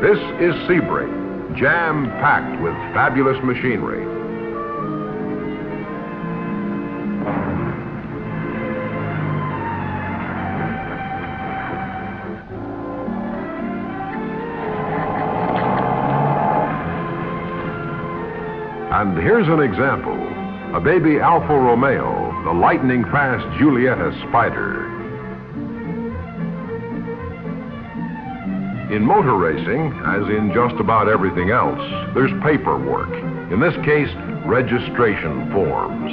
This is Sebring, jam-packed with fabulous machinery. And here's an example. A baby Alfa Romeo, the lightning-fast Giulietta Spider. In motor racing, as in just about everything else, there's paperwork. In this case, registration forms.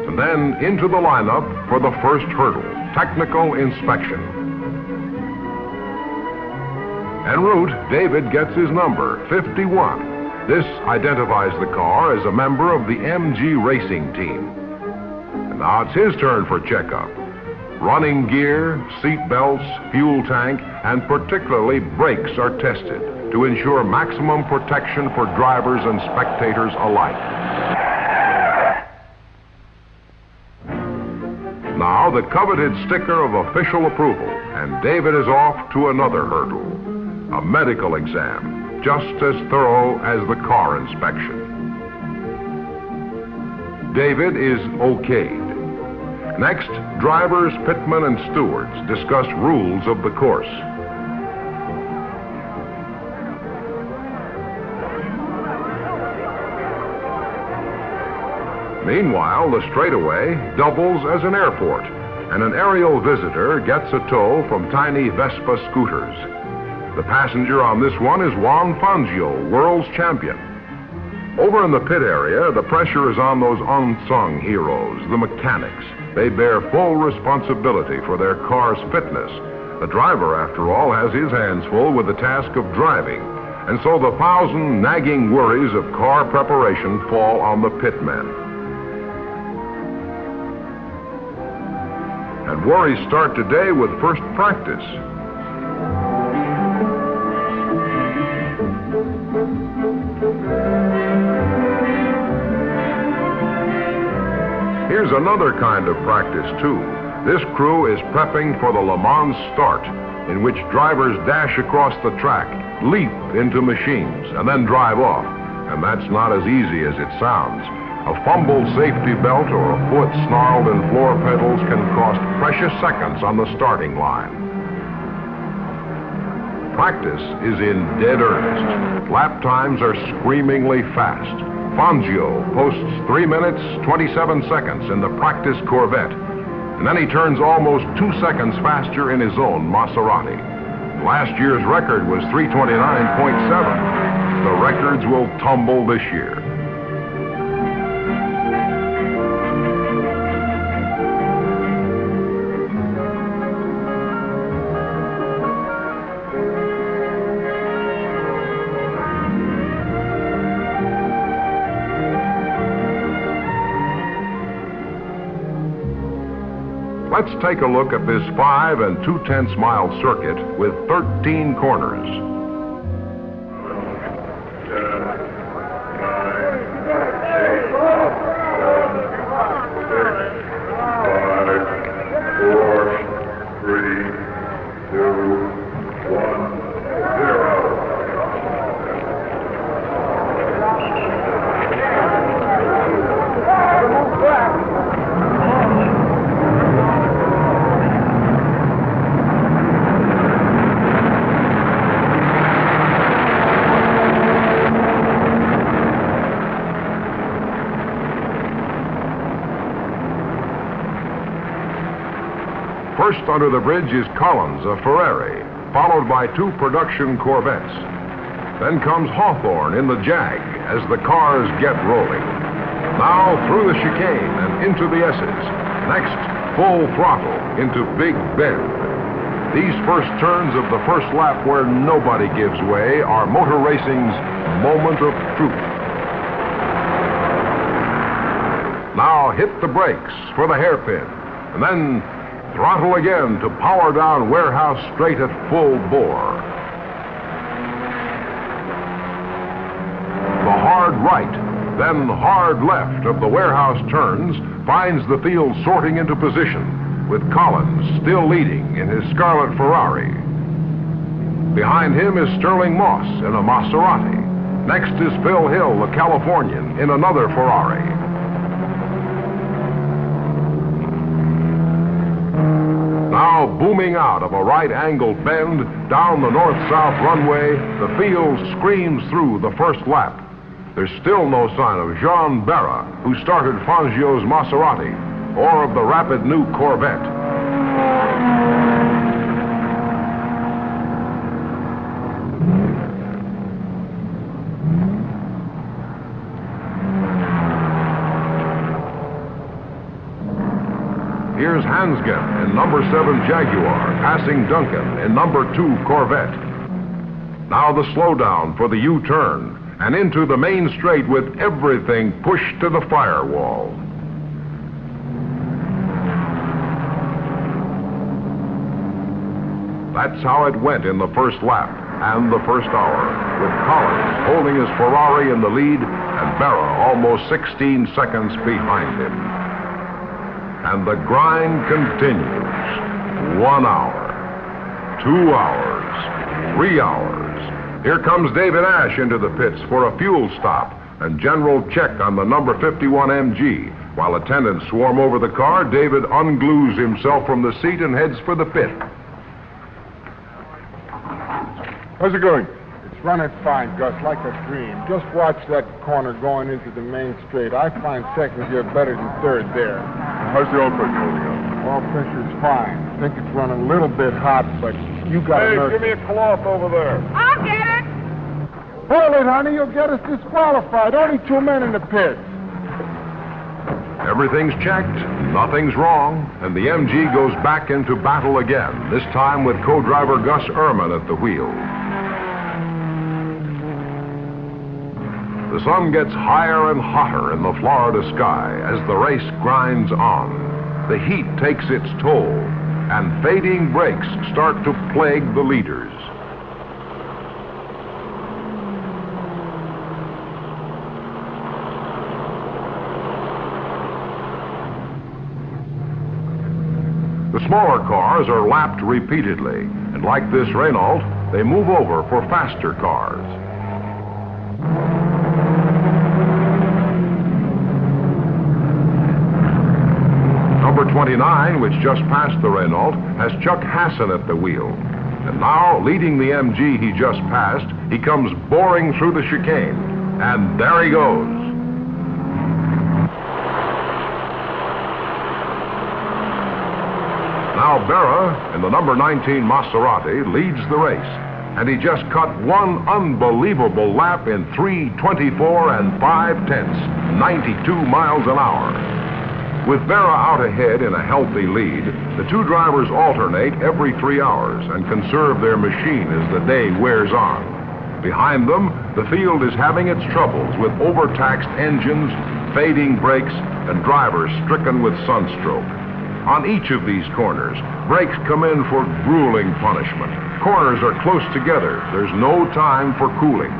And then into the lineup for the first hurdle, technical inspection. En route, David gets his number, 51. This identifies the car as a member of the MG racing team. And now it's his turn for checkup. Running gear, seat belts, fuel tank, and particularly brakes are tested to ensure maximum protection for drivers and spectators alike. Now the coveted sticker of official approval, and David is off to another hurdle, a medical exam, just as thorough as the car inspection. David is okayed. Next, drivers, pitmen, and stewards discuss rules of the course. Meanwhile, the straightaway doubles as an airport, and an aerial visitor gets a tow from tiny Vespa scooters. The passenger on this one is Juan Fangio, world's champion. Over in the pit area, the pressure is on those unsung heroes, the mechanics. They bear full responsibility for their car's fitness. The driver, after all, has his hands full with the task of driving, and so the 1,000 nagging worries of car preparation fall on the pitmen. And worries start today with first practice. Here's another kind of practice, too. This crew is prepping for the Le Mans start, in which drivers dash across the track, leap into machines, and then drive off. And that's not as easy as it sounds. A fumbled safety belt or a foot snarled in floor pedals can cost precious seconds on the starting line. Practice is in dead earnest. Lap times are screamingly fast. Fangio posts 3 minutes, 27 seconds in the practice Corvette. And then he turns almost 2 seconds faster in his own Maserati. Last year's record was 329.7. The records will tumble this year. Let's take a look at this 5 2/10 mile circuit with 13 corners. 10, 9, 8, 7, 6, 5, 4, 3, 2, 1, 0. First under the bridge is Collins, a Ferrari, followed by 2 production Corvettes. Then comes Hawthorne in the Jag as the cars get rolling. Now through the chicane and into the S's. Next, full throttle into Big Bend. These first turns of the first lap where nobody gives way are motor racing's moment of truth. Now hit the brakes for the hairpin, and then throttle again to power down Warehouse straight at full bore. The hard right, then hard left of the Warehouse turns finds the field sorting into position, with Collins still leading in his scarlet Ferrari. Behind him is Sterling Moss in a Maserati. Next is Phil Hill, the Californian, in another Ferrari. Now booming out of a right-angled bend down the north-south runway, the field screams through the first lap. There's still no sign of Jean Barra, who started Fangio's Maserati, or of the rapid new Corvette. Here's Hansgen in number 7 Jaguar, passing Duncan in number 2 Corvette. Now the slowdown for the U-turn, and into the main straight with everything pushed to the firewall. That's how it went in the first lap and the first hour, with Collins holding his Ferrari in the lead and Barra almost 16 seconds behind him. And the grind continues. 1 hour, 2 hours, 3 hours. Here comes David Ash into the pits for a fuel stop and general check on the number 51 MG. While attendants swarm over the car, David unglues himself from the seat and heads for the pit. How's it going? It's running fine, Gus, like a dream. Just watch that corner going into the main straight. I find second gear better than third there. How's the oil pressure holding up? Oil pressure's fine. I think it's running a little bit hot, but you got to Hey, give me a cloth over there. I'll get it. Hold it, honey. You'll get us disqualified. Only 2 men in the pits. Everything's checked, nothing's wrong, and the MG goes back into battle again, this time with co-driver Gus Ehrman at the wheel. The sun gets higher and hotter in the Florida sky as the race grinds on. The heat takes its toll, and fading brakes start to plague the leaders. The smaller cars are lapped repeatedly, and like this Renault, they move over for faster cars. Number 29, which just passed the Renault, has Chuck Hassan at the wheel. And now, leading the MG he just passed, he comes boring through the chicane. And there he goes. Now Barra, in the number 19 Maserati, leads the race. And he just cut one unbelievable lap in 3:24 and 5/10, 92 miles an hour. With Barra out ahead in a healthy lead, the two drivers alternate every 3 hours and conserve their machine as the day wears on. Behind them, the field is having its troubles with overtaxed engines, fading brakes, and drivers stricken with sunstroke. On each of these corners, brakes come in for grueling punishment. Corners are close together. There's no time for cooling.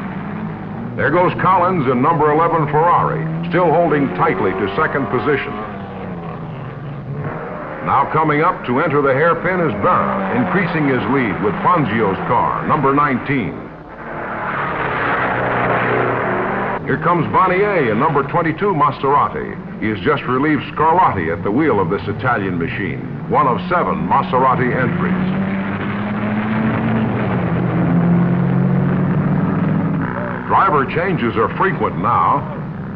There goes Collins in number 11 Ferrari, still holding tightly to second position. Now coming up to enter the hairpin is Barra, increasing his lead with Fangio's car, number 19. Here comes Bonnier in number 22 Maserati. He has just relieved Scarlatti at the wheel of this Italian machine, one of 7 Maserati entries. Driver changes are frequent now.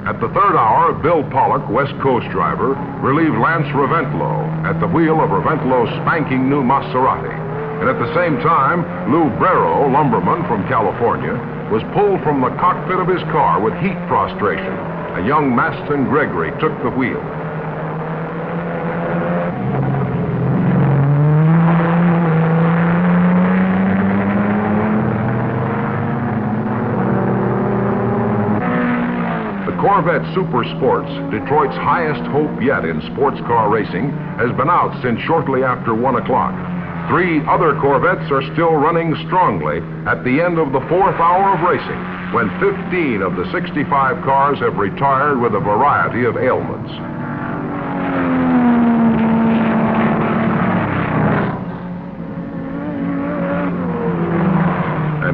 At the third hour, Bill Pollock, West Coast driver, relieved Lance Raventlow at the wheel of Raventlow's spanking new Maserati. And at the same time, Lou Brero, lumberman from California, was pulled from the cockpit of his car with heat prostration. A young Maston Gregory took the wheel. Corvette Super Sports, Detroit's highest hope yet in sports car racing, has been out since shortly after 1 o'clock. 3 other Corvettes are still running strongly at the end of the 4th hour of racing, when 15 of the 65 cars have retired with a variety of ailments.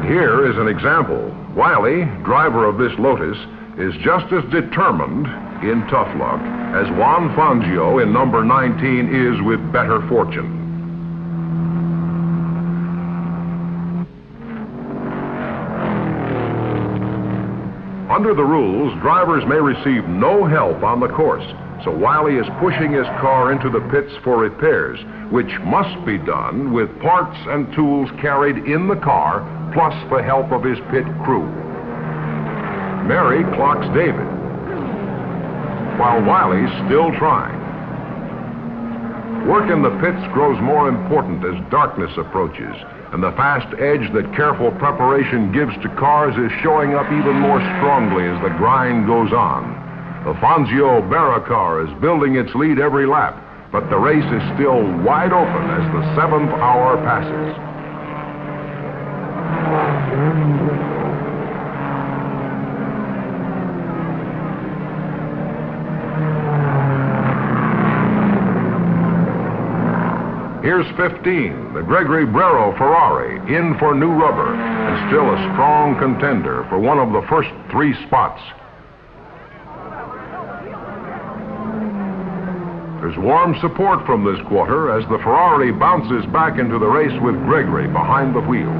Here is an example. Wiley, driver of this Lotus, is just as determined in tough luck as Juan Fangio in number 19 is with better fortune. Under the rules, drivers may receive no help on the course, so Wiley is pushing his car into the pits for repairs, which must be done with parts and tools carried in the car, plus the help of his pit crew. Mary clocks David, while Wiley's still trying. Work in the pits grows more important as darkness approaches, and the fast edge that careful preparation gives to cars is showing up even more strongly as the grind goes on. The Fangio Barra car is building its lead every lap, but the race is still wide open as the 7th hour passes. Here's 15, the Gregory Brero Ferrari, in for new rubber, and still a strong contender for one of the first 3 spots. There's warm support from this quarter as the Ferrari bounces back into the race with Gregory behind the wheel.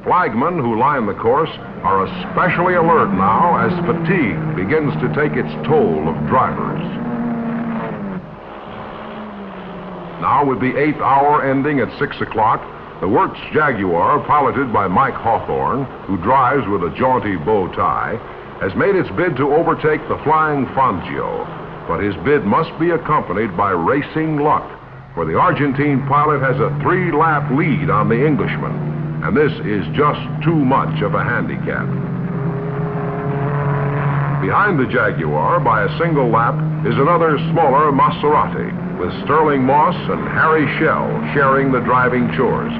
Flagmen who line the course are especially alert now as fatigue begins to take its toll of drivers. Now, with the 8th hour ending at 6 o'clock, the Works Jaguar, piloted by Mike Hawthorne, who drives with a jaunty bow tie, has made its bid to overtake the Flying Fangio. But his bid must be accompanied by racing luck, for the Argentine pilot has a 3-lap lead on the Englishman, and this is just too much of a handicap. Behind the Jaguar, by a single lap, is another smaller Maserati, with Sterling Moss and Harry Schell sharing the driving chores.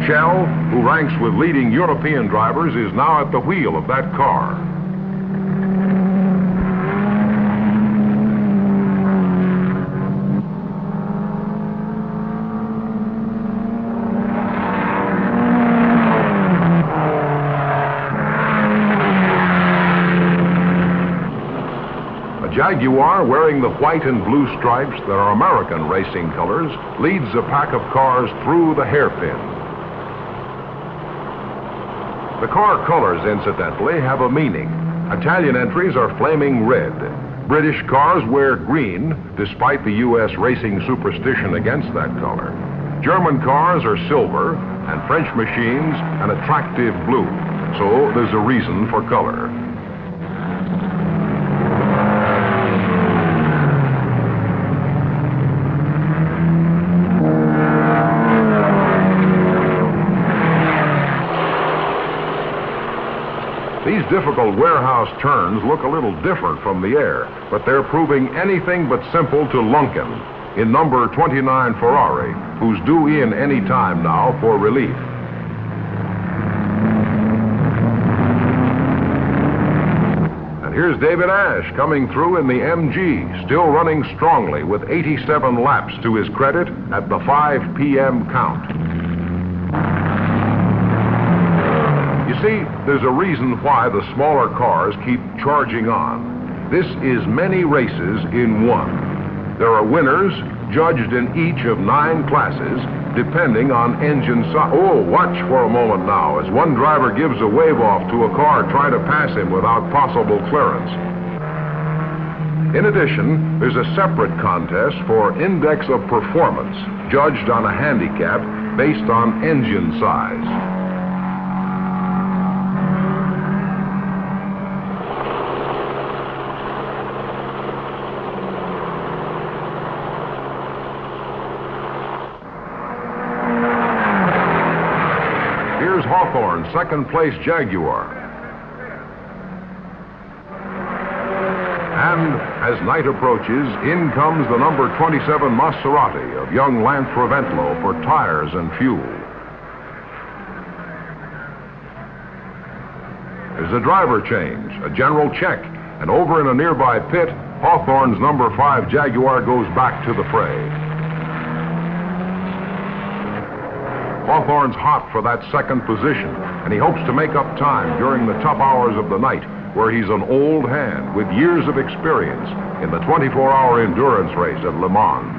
Schell, who ranks with leading European drivers, is now at the wheel of that car. Jaguar, wearing the white and blue stripes that are American racing colors, leads a pack of cars through the hairpin. The car colors, incidentally, have a meaning. Italian entries are flaming red. British cars wear green, despite the U.S. racing superstition against that color. German cars are silver, and French machines an attractive blue. So there's a reason for color. These difficult warehouse turns look a little different from the air, but they're proving anything but simple to Lunken in number 29 Ferrari, who's due in any time now for relief. And here's David Ash coming through in the MG, still running strongly with 87 laps to his credit at the 5 p.m. count. You see, there's a reason why the smaller cars keep charging on. This is many races in one. There are winners judged in each of 9 classes, depending on engine size. Oh, watch for a moment now as one driver gives a wave off to a car trying to pass him without possible clearance. In addition, there's a separate contest for index of performance, judged on a handicap based on engine size. Hawthorne, second-place Jaguar. And as night approaches, in comes the number 27 Maserati of young Lance Raventlow for tires and fuel. There's a driver change, a general check, and over in a nearby pit, Hawthorne's number 5 Jaguar goes back to the fray. Hawthorne's hot for that second position, and he hopes to make up time during the tough hours of the night, where he's an old hand with years of experience in the 24-hour endurance race at Le Mans.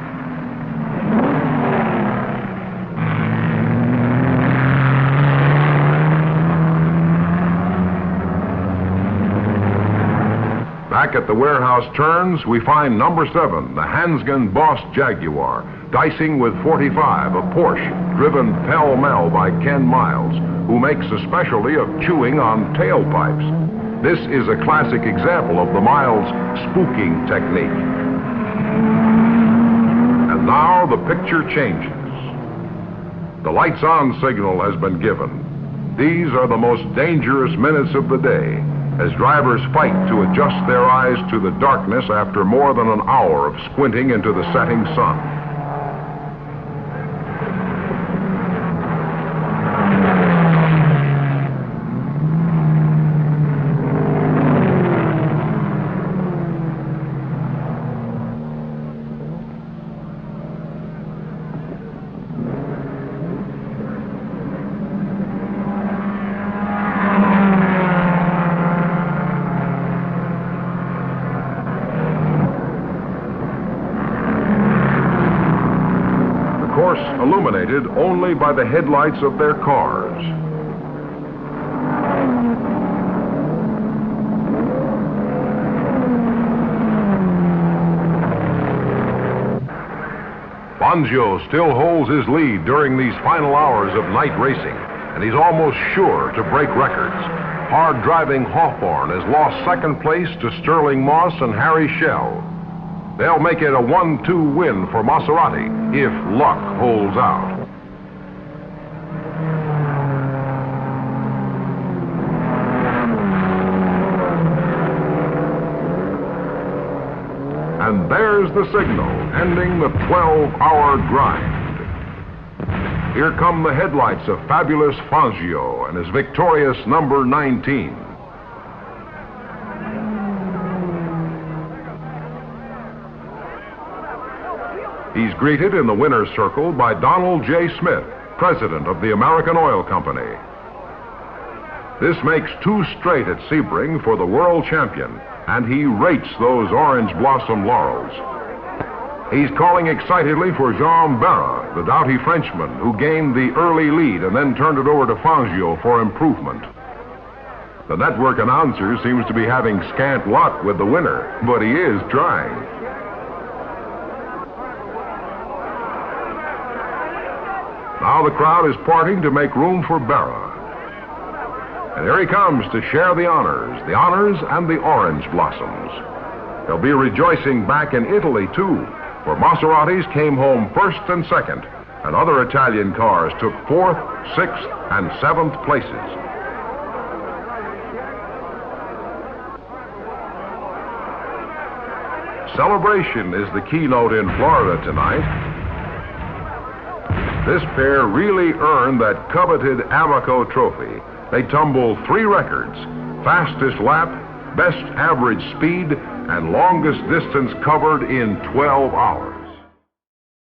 Back at the warehouse turns, we find number 7, the Hansgen Boss Jaguar, dicing with 45, a Porsche, driven pell-mell by Ken Miles, who makes a specialty of chewing on tailpipes. This is a classic example of the Miles spooking technique. And now the picture changes. The lights on signal has been given. These are the most dangerous minutes of the day, as drivers fight to adjust their eyes to the darkness after more than an hour of squinting into the setting sun. Illuminated only by the headlights of their cars. Fangio still holds his lead during these final hours of night racing, and he's almost sure to break records. Hard-driving Hawthorne has lost second place to Sterling Moss and Harry Schell. They'll make it a 1-2 win for Maserati if luck holds out. And there's the signal, ending the 12-hour grind. Here come the headlights of fabulous Fangio and his victorious number 19. He's greeted in the winner's circle by Donald J. Smith, president of the American Oil Company. This makes 2 straight at Sebring for the world champion, and he rates those orange blossom laurels. He's calling excitedly for Jean Barra, the doughty Frenchman, who gained the early lead and then turned it over to Fangio for improvement. The network announcer seems to be having scant luck with the winner, but he is trying. Now the crowd is parting to make room for Barra. And here he comes to share the honors and the orange blossoms. They'll be rejoicing back in Italy, too, where Maseratis came home first and second, and other Italian cars took 4th, 6th, and 7th places. Celebration is the keynote in Florida tonight. This pair really earned that coveted Amoco trophy. They tumbled 3 records: fastest lap, best average speed, and longest distance covered in 12 hours.